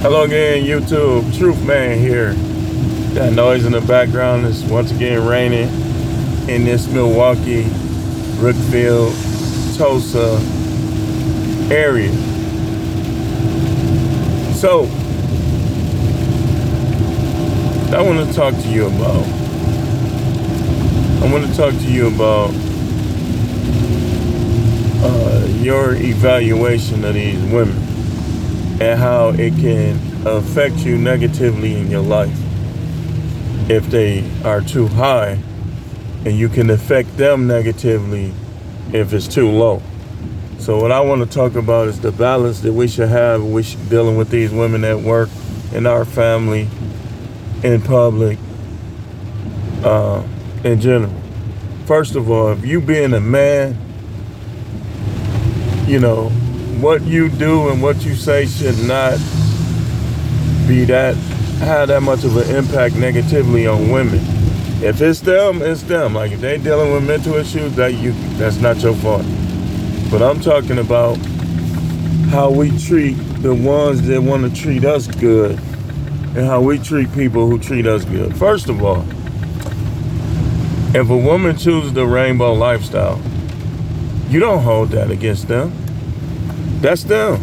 Hello again, YouTube. Truth Man here. That noise in the background is once again raining in this Milwaukee, Brookfield, Tulsa area. So, I want to talk to you about. Your evaluation of these women and how it can affect you negatively in your life if they are too high, and you can affect them negatively if it's too low. So what I want to talk about is the balance that we should have dealing with these women at work, in our family, in public, in general. First of all, if you being a man, what you do and what you say should not have that much of an impact negatively on women. If it's them, it's them. Like if they dealing with mental issues, that's not your fault. But I'm talking about how we treat the ones that want to treat us good and how we treat people who treat us good. First of all, if a woman chooses the rainbow lifestyle, you don't hold that against them. That's them.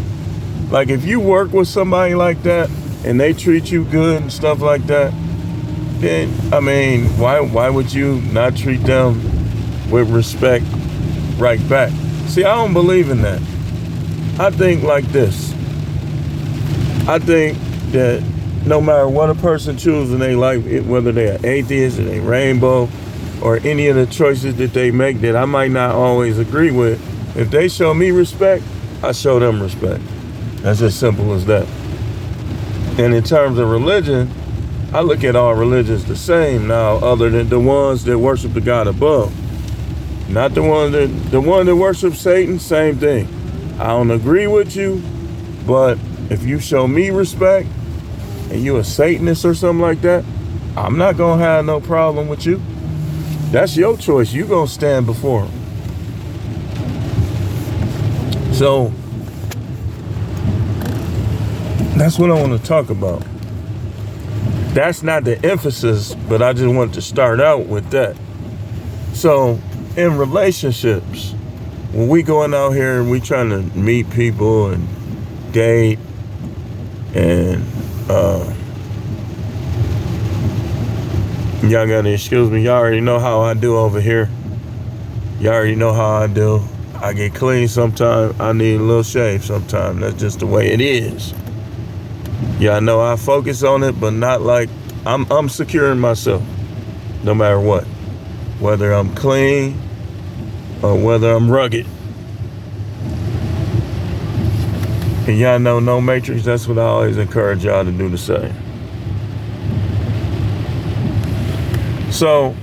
Like if you work with somebody like that and they treat you good and stuff like that, then why would you not treat them with respect right back? See, I don't believe in that. I think like this. I think that no matter what a person chooses in their life, whether they're an atheist or they rainbow or any of the choices that they make that I might not always agree with, if they show me respect, I show them respect. That's as simple as that. And in terms of religion, I look at all religions the same now, other than the ones that worship the God above. Not the one that worships Satan, same thing. I don't agree with you, but if you show me respect and you a Satanist or something like that, I'm not gonna have no problem with you. That's your choice. You gonna stand before him. So that's what I want to talk about. That's not the emphasis, but I just want to start out with that. So in relationships, when we going out here and we trying to meet people and date and y'all gotta excuse me, y'all already know how I do over here. Y'all already know how I do. I get clean sometimes. I need a little shave sometimes. That's just the way it is. Yeah, I know I focus on it, but not like I'm securing myself no matter what. Whether I'm clean or whether I'm rugged. And y'all know no matrix, that's what I always encourage y'all to do the same. So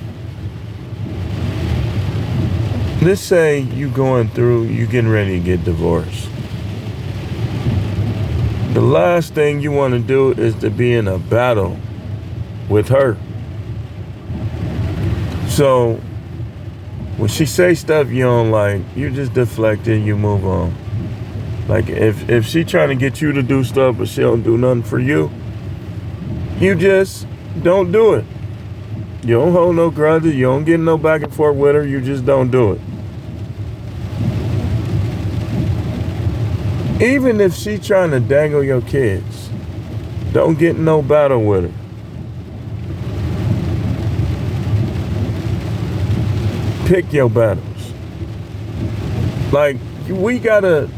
let's say you getting ready to get divorced. The last thing you want to do is to be in a battle with her. So when she say stuff you don't like, you just deflect it, you move on. Like if she trying to get you to do stuff but she don't do nothing for you, you just don't do it. You don't hold no grudges, you don't get no back and forth with her, you just don't do it. Even if she trying to dangle your kids, don't get in no battle with her. Pick your battles. Like, we gotta,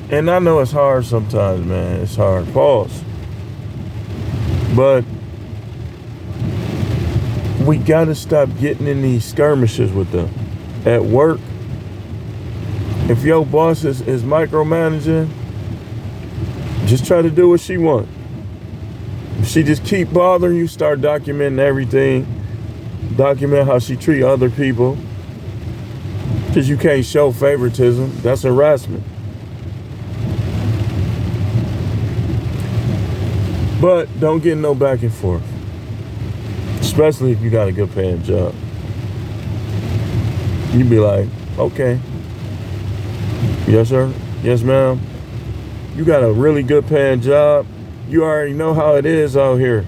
and I know it's hard sometimes, man. It's hard. Pause. But we gotta stop getting in these skirmishes with them. At work, if your boss is micromanaging, just try to do what she wants. If she just keep bothering you, start documenting everything. Document how she treat other people. Because you can't show favoritism. That's harassment. But don't get no back and forth. Especially if you got a good paying job. You be like, okay. Yes, sir. Yes, ma'am. You got a really good paying job. You already know how it is out here.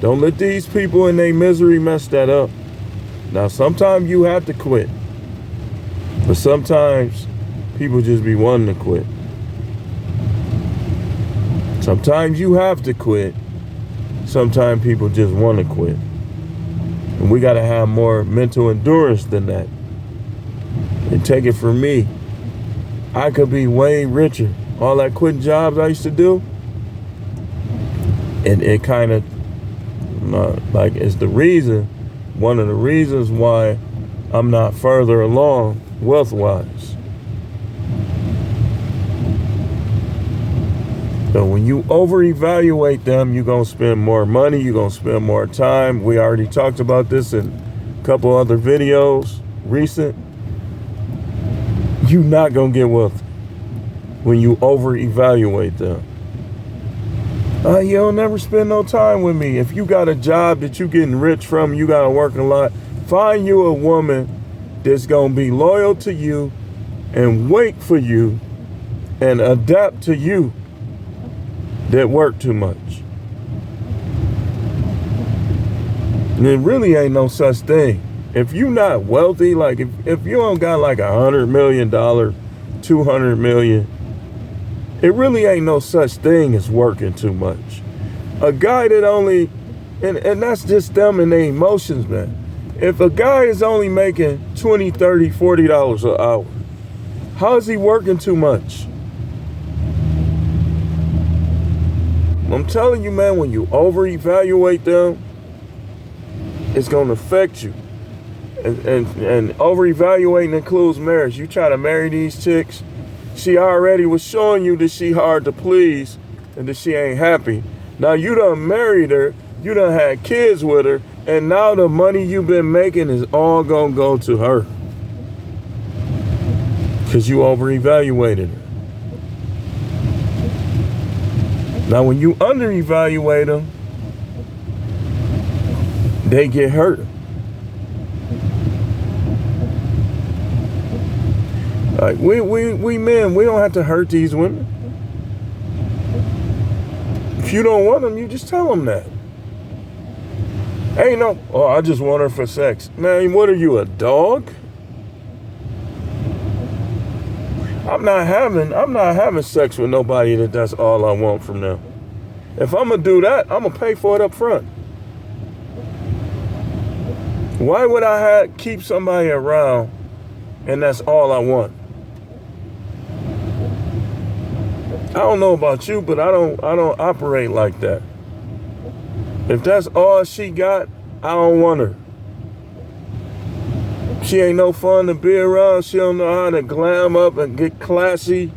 Don't let these people in their misery mess that up. Now, sometimes you have to quit. But sometimes people just be wanting to quit. Sometimes you have to quit. Sometimes people just want to quit. And we got to have more mental endurance than that. And take it from me, I could be way richer. All that quitting jobs I used to do, and it kind of like it's the reason, one of the reasons why I'm not further along wealth-wise. So when you over-evaluate them, you're going to spend more money, you're going to spend more time. We already talked about this in a couple other videos recent. You're not going to get wealthy when you over-evaluate them. You'll never spend no time with me. If you got a job that you getting rich from, you got to work a lot, find you a woman that's going to be loyal to you and wait for you and adapt to you that work too much. And it really ain't no such thing. If you not wealthy, like if you don't got like $100 million, $200 million, it really ain't no such thing as working too much. A guy that only, and that's just them and their emotions, man. If a guy is only making $20, $30, $40 an hour, how is he working too much? I'm telling you, man, when you over-evaluate them, it's going to affect you. And over-evaluating includes marriage. You try to marry these chicks, she already was showing you that she hard to please and that she ain't happy. Now you done married her, you done had kids with her, and now the money you've been making is all gonna go to her. Because you over-evaluated her. Now when you under-evaluate them, they get hurt. Like we men, we don't have to hurt these women. If you don't want them, you just tell them that. Ain't no, oh, I just want her for sex. Man, what are you, a dog? I'm not having sex with nobody that's all I want from them. If I'm gonna do that, I'm gonna pay for it up front. Why would I keep somebody around and that's all I want? I don't know about you, but I don't operate like that. If that's all she got, I don't want her. She ain't no fun to be around. She don't know how to glam up and get classy.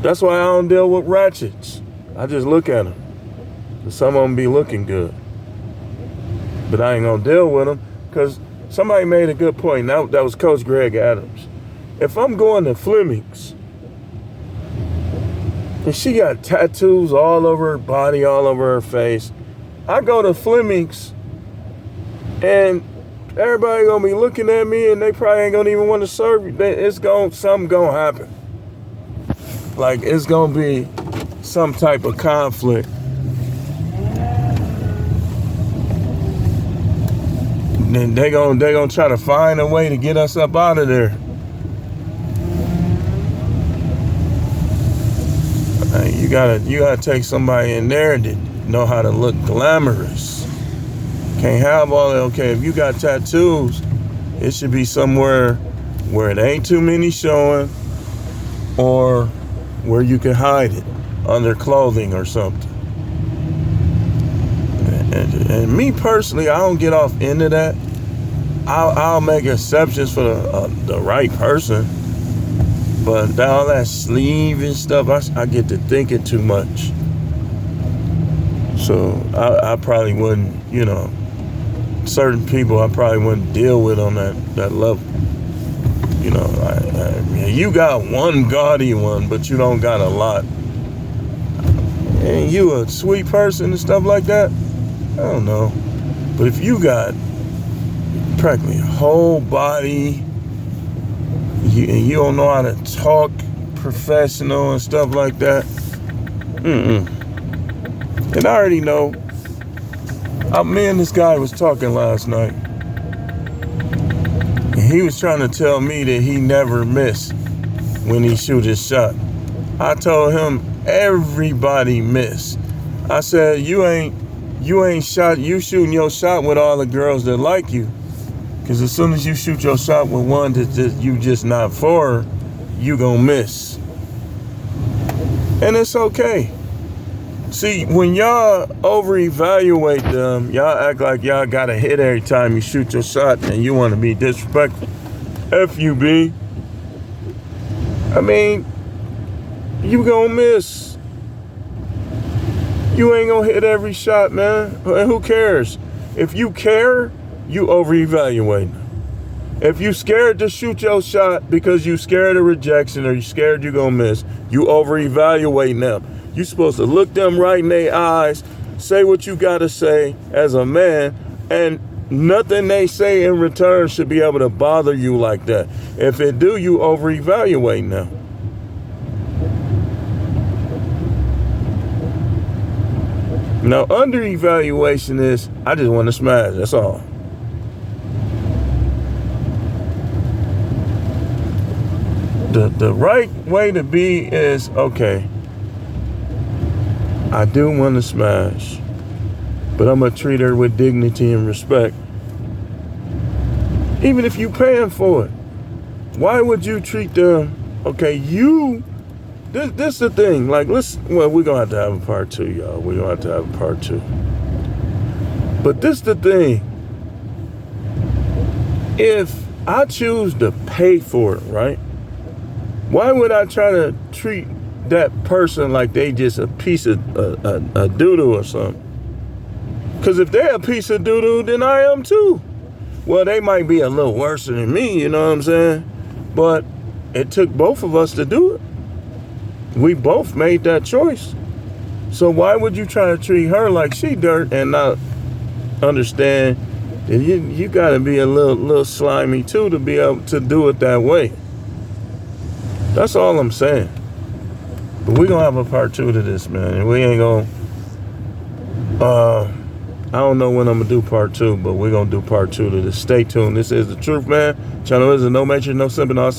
That's why I don't deal with ratchets. I just look at them. Some of them be looking good. But I ain't gonna deal with them because somebody made a good point. That was Coach Greg Adams. If I'm going to Fleming's, and she got tattoos all over her body, all over her face, I go to Fleming's and everybody gonna be looking at me and they probably ain't gonna even want to serve you. Something gonna happen. Like it's gonna be some type of conflict. Then they gonna try to find a way to get us up out of there. You gotta take somebody in there that know how to look glamorous. Can't have all that. Okay, if you got tattoos, it should be somewhere where it ain't too many showing, or where you can hide it under clothing or something. And me personally, I don't get off into that. I'll make exceptions for the right person. But all that sleeve and stuff, I get to thinking too much. So I probably wouldn't, certain people I probably wouldn't deal with on that level. You got one gaudy one, but you don't got a lot. And you a sweet person and stuff like that? I don't know. But if you got practically a whole body, and you don't know how to talk professional and stuff like that, And I already know. Me and this guy was talking last night. And he was trying to tell me that he never miss when he shoot his shot. I told him everybody miss. I said, you ain't shot, you shooting your shot with all the girls that like you. Because as soon as you shoot your shot with one that you just not for, you gonna miss. And it's okay. See, when y'all over-evaluate them, y'all act like y'all got to hit every time you shoot your shot and you want to be disrespectful. FUB. I mean, you gonna miss. You ain't gonna hit every shot, man. And who cares? If you care, you over-evaluate. If you scared to shoot your shot because you scared of rejection or you scared you gonna miss, you over-evaluating them. You supposed to look them right in their eyes, say what you gotta say as a man, and nothing they say in return should be able to bother you like that. If it do, you over-evaluating them. Now, under-evaluation is, I just want to smash, that's all. The right way to be is, okay, I do want to smash, but I'm going to treat her with dignity and respect. Even if you paying for it. Why would you treat them, okay, this the thing, like, we're going to have to have a part 2, y'all. We're going to have to have a part 2. But this the thing. If I choose to pay for it, right? Why would I try to treat that person like they just a piece of a doo-doo or something? Because if they're a piece of doo-doo, then I am too. Well, they might be a little worse than me, you know what I'm saying? But it took both of us to do it. We both made that choice. So why would you try to treat her like she dirt and not understand that you got to be a little slimy too to be able to do it that way? That's all I'm saying. But we're going to have a part 2 to this, man. And we ain't going to, I don't know when I'm going to do part 2, but we're going to do part 2 to this. Stay tuned. This is The Truth, man. Channel is no matrix, no simple, no